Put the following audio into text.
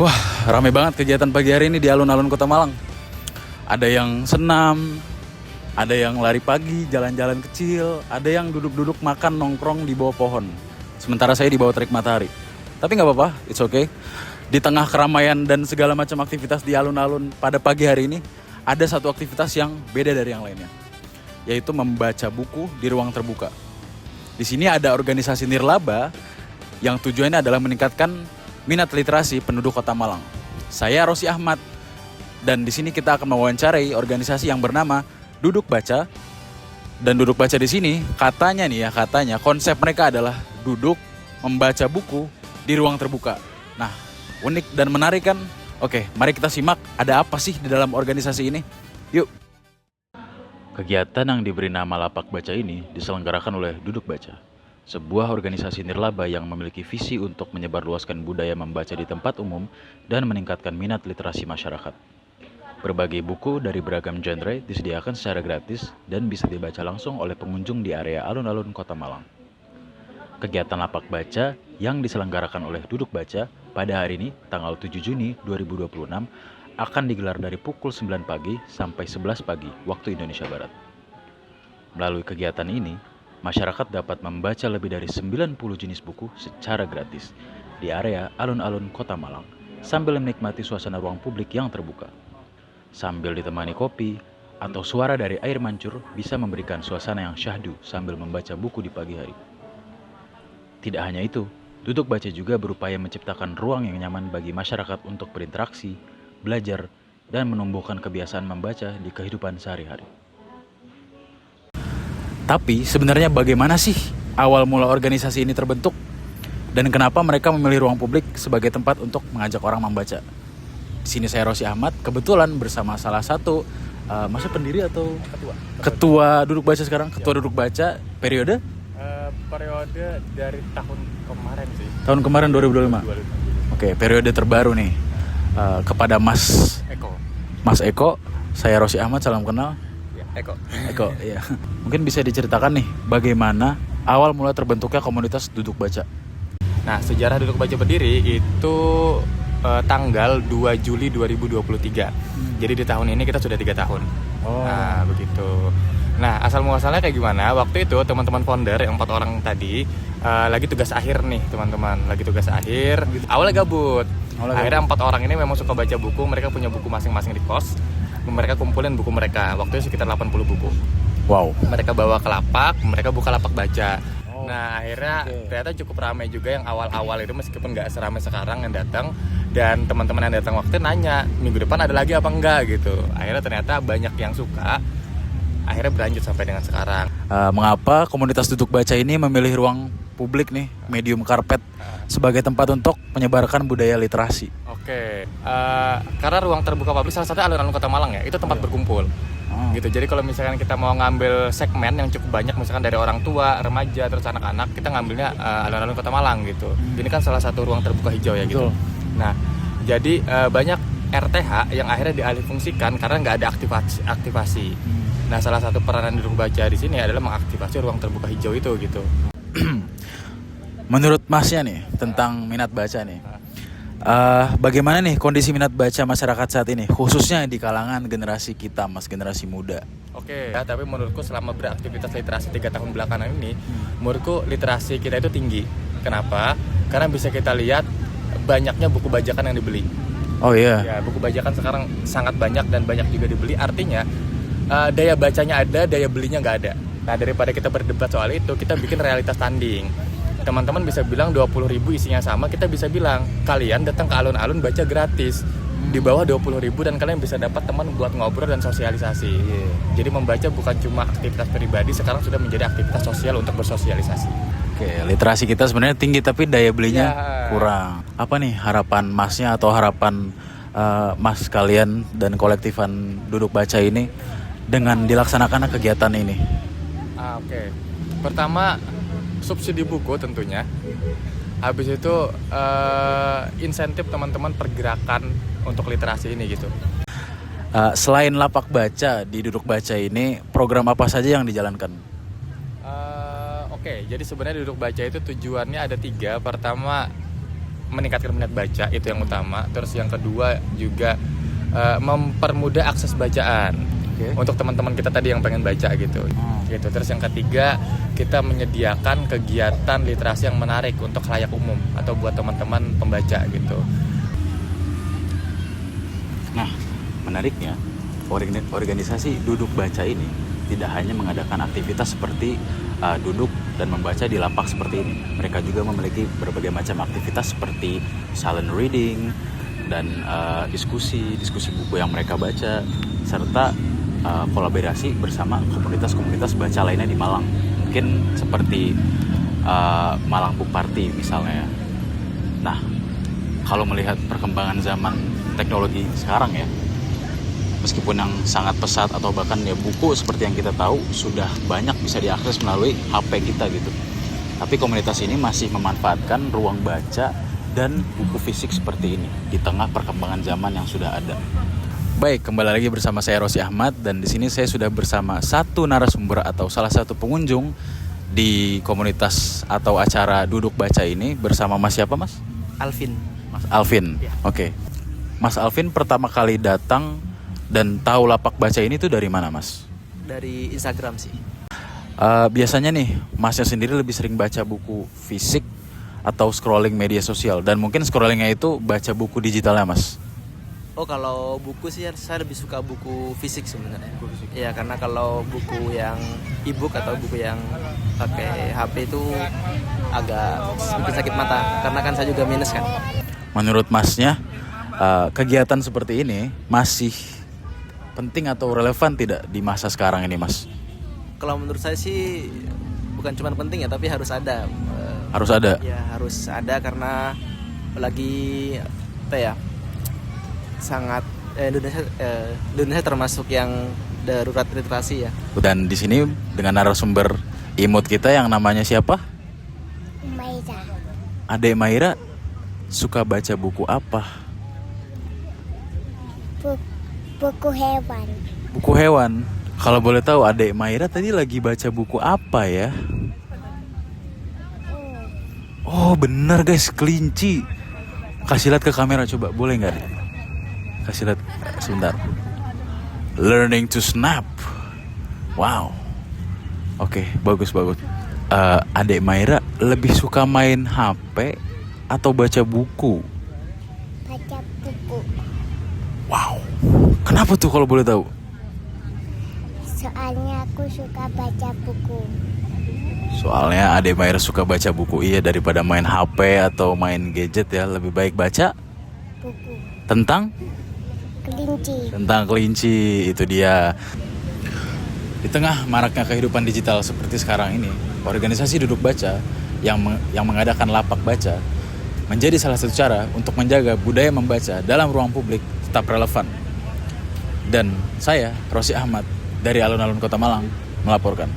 Wah, rame banget kegiatan pagi hari ini di alun-alun Kota Malang. Ada yang senam, ada yang lari pagi, jalan-jalan kecil, ada yang duduk-duduk makan nongkrong di bawah pohon. Sementara saya di bawah terik matahari. Tapi nggak apa-apa, it's okay. Di tengah keramaian dan segala macam aktivitas di alun-alun pada pagi hari ini, ada satu aktivitas yang beda dari yang lainnya, yaitu membaca buku di ruang terbuka. Di sini ada organisasi nirlaba yang tujuannya adalah meningkatkan minat literasi penduduk Kota Malang. Saya Rosi Ahmad dan di sini kita akan mewawancarai organisasi yang bernama Duduk Baca. Dan Duduk Baca di sini katanya konsep mereka adalah duduk membaca buku di ruang terbuka. Nah, unik dan menarik kan? Oke, mari kita simak ada apa sih di dalam organisasi ini. Yuk. Kegiatan yang diberi nama Lapak Baca ini diselenggarakan oleh Duduk Baca, sebuah organisasi nirlaba yang memiliki visi untuk menyebarluaskan budaya membaca di tempat umum dan meningkatkan minat literasi masyarakat. Berbagai buku dari beragam genre disediakan secara gratis dan bisa dibaca langsung oleh pengunjung di area alun-alun Kota Malang. Kegiatan Lapak Baca yang diselenggarakan oleh Duduk Baca pada hari ini, tanggal 7 Juni 2026, akan digelar dari pukul 9 pagi sampai 11 pagi waktu Indonesia Barat. Melalui kegiatan ini, masyarakat dapat membaca lebih dari 90 jenis buku secara gratis di area alun-alun Kota Malang sambil menikmati suasana ruang publik yang terbuka. Sambil ditemani kopi atau suara dari air mancur bisa memberikan suasana yang syahdu sambil membaca buku di pagi hari. Tidak hanya itu, Duduk Baca juga berupaya menciptakan ruang yang nyaman bagi masyarakat untuk berinteraksi, belajar, dan menumbuhkan kebiasaan membaca di kehidupan sehari-hari. Tapi sebenarnya bagaimana sih awal mula organisasi ini terbentuk? Dan kenapa mereka memilih ruang publik sebagai tempat untuk mengajak orang membaca? Di sini saya Rosi Ahmad, kebetulan bersama salah satu masa pendiri atau ketua Duduk Baca sekarang, ketua Duduk Baca periode dari tahun kemarin sih. Tahun kemarin 2025. Oke, periode terbaru nih. Kepada Mas Eko, saya Rosi Ahmad, salam kenal. Eko, iya. Mungkin bisa diceritakan nih bagaimana awal mula terbentuknya komunitas Duduk Baca. Nah, sejarah Duduk Baca berdiri itu tanggal 2 Juli 2023. Jadi di tahun ini kita sudah 3 tahun. Nah, begitu. Nah, asal muasalnya kayak gimana? Waktu itu teman-teman founder yang 4 orang tadi lagi tugas akhir nih, teman-teman. Lagi tugas akhir. Awalnya gabut. Akhirnya 4 orang ini memang suka baca buku. Mereka punya buku masing-masing di kos. Mereka kumpulin buku mereka. Waktu itu sekitar 80 buku. Wow. Mereka bawa ke lapak, mereka buka lapak baca. Nah, akhirnya ternyata cukup ramai juga yang awal-awal itu, meskipun nggak seramai sekarang yang datang. Dan teman-teman yang datang waktu nanya, minggu depan ada lagi apa enggak gitu. Akhirnya ternyata banyak yang suka. Akhirnya berlanjut sampai dengan sekarang. Mengapa komunitas Duduk Baca ini memilih ruang publik nih, medium karpet, sebagai tempat untuk menyebarkan budaya literasi? Oke, karena ruang terbuka publik salah satu alun-alun Kota Malang ya, itu tempat berkumpul. Gitu. Jadi kalau misalkan kita mau ngambil segmen yang cukup banyak, misalkan dari orang tua, remaja, terus anak-anak, kita ngambilnya alun-alun Kota Malang gitu. Ini kan salah satu ruang terbuka hijau ya gitu. Betul. Nah, jadi banyak RTH yang akhirnya dialihfungsikan karena nggak ada aktivasi. Nah, salah satu peranan Duduk Baca di sini adalah mengaktifasi ruang terbuka hijau itu gitu. Menurut Masnya nih tentang minat baca nih, bagaimana nih kondisi minat baca masyarakat saat ini, khususnya di kalangan generasi kita, Mas, generasi muda? Oke, ya, tapi menurutku selama beraktivitas literasi 3 tahun belakangan ini, menurutku literasi kita itu tinggi. Kenapa? Karena bisa kita lihat banyaknya buku bajakan yang dibeli. Oh iya. Ya, buku bajakan sekarang sangat banyak dan banyak juga dibeli. Artinya daya bacanya ada, daya belinya nggak ada. Nah, daripada kita berdebat soal itu, kita bikin realitas tanding. Teman-teman bisa bilang 20.000 isinya sama, kita bisa bilang kalian datang ke alun-alun baca gratis di bawah 20.000 dan kalian bisa dapat teman buat ngobrol dan sosialisasi. Jadi membaca bukan cuma aktivitas pribadi, sekarang sudah menjadi aktivitas sosial untuk bersosialisasi. Oke, literasi kita sebenarnya tinggi tapi daya belinya kurang. Apa nih harapan Masnya atau harapan Mas kalian dan kolektifan Duduk Baca ini dengan dilaksanakan kegiatan ini? Oke. Pertama, subsidi buku tentunya. Habis itu insentif teman-teman pergerakan untuk literasi ini gitu. Selain Lapak Baca di Duduk Baca ini, program apa saja yang dijalankan? Oke, jadi sebenarnya Duduk Baca itu tujuannya ada 3. Pertama, meningkatkan minat baca, itu yang utama. Terus yang kedua juga mempermudah akses bacaan untuk teman-teman kita tadi yang pengen baca gitu. Gitu. Terus yang ketiga, kita menyediakan kegiatan literasi yang menarik untuk khalayak umum atau buat teman-teman pembaca gitu. Nah, menariknya organisasi duduk baca ini tidak hanya mengadakan aktivitas seperti duduk dan membaca di lapak seperti ini. Mereka juga memiliki berbagai macam aktivitas seperti silent reading dan diskusi buku yang mereka baca, serta kolaborasi bersama komunitas-komunitas baca lainnya di Malang. Mungkin seperti Malang Book Party misalnya. Nah, kalau melihat perkembangan zaman teknologi sekarang ya, meskipun yang sangat pesat atau bahkan ya buku seperti yang kita tahu sudah banyak bisa diakses melalui HP kita gitu. Tapi komunitas ini masih memanfaatkan ruang baca dan buku fisik seperti ini di tengah perkembangan zaman yang sudah ada. Baik, kembali lagi bersama saya Rosy Ahmad, dan di sini saya sudah bersama satu narasumber atau salah satu pengunjung di komunitas atau acara duduk baca ini bersama Mas siapa, Mas? Alvin. Mas Alvin. Ya. Oke. Mas Alvin pertama kali datang dan tahu lapak baca ini tuh dari mana, Mas? Dari Instagram sih. Biasanya nih, Masnya sendiri lebih sering baca buku fisik atau scrolling media sosial? Dan mungkin scrollingnya itu baca buku digitalnya, Mas? Oh, kalau buku sih saya lebih suka buku fisik sebenarnya. Ya, karena kalau buku yang e-book atau buku yang pakai HP itu agak sedikit sakit mata, karena kan saya juga minus kan. Menurut Masnya, kegiatan seperti ini masih penting atau relevan tidak di masa sekarang ini, Mas? Kalau menurut saya sih bukan cuma penting ya, tapi harus ada. Harus ada? Ya, harus ada karena lagi apa ya, sangat Indonesia termasuk yang darurat literasi ya. Dan di sini dengan narasumber imut kita yang namanya siapa? Maira. Adek Maira suka baca buku apa? Buku hewan. Buku hewan. Kalau boleh tahu Adek Maira tadi lagi baca buku apa ya? Oh bener guys, kelinci. Kasih lihat ke kamera coba, boleh nggak? Kasih lihat sebentar. Learning to snap. Wow. Oke, bagus. Adek Maira lebih suka main HP atau baca buku? Baca buku. Wow. Kenapa tuh kalau boleh tahu? Soalnya aku suka baca buku. Soalnya Adek Maira suka baca buku. Iya, daripada main HP atau main gadget ya, lebih baik baca Buku. tentang kelinci. Itu dia. Di tengah maraknya kehidupan digital seperti sekarang ini, organisasi duduk baca yang mengadakan lapak baca menjadi salah satu cara untuk menjaga budaya membaca dalam ruang publik tetap relevan. Dan saya, Rosy Ahmad, dari Alun-Alun Kota Malang, melaporkan.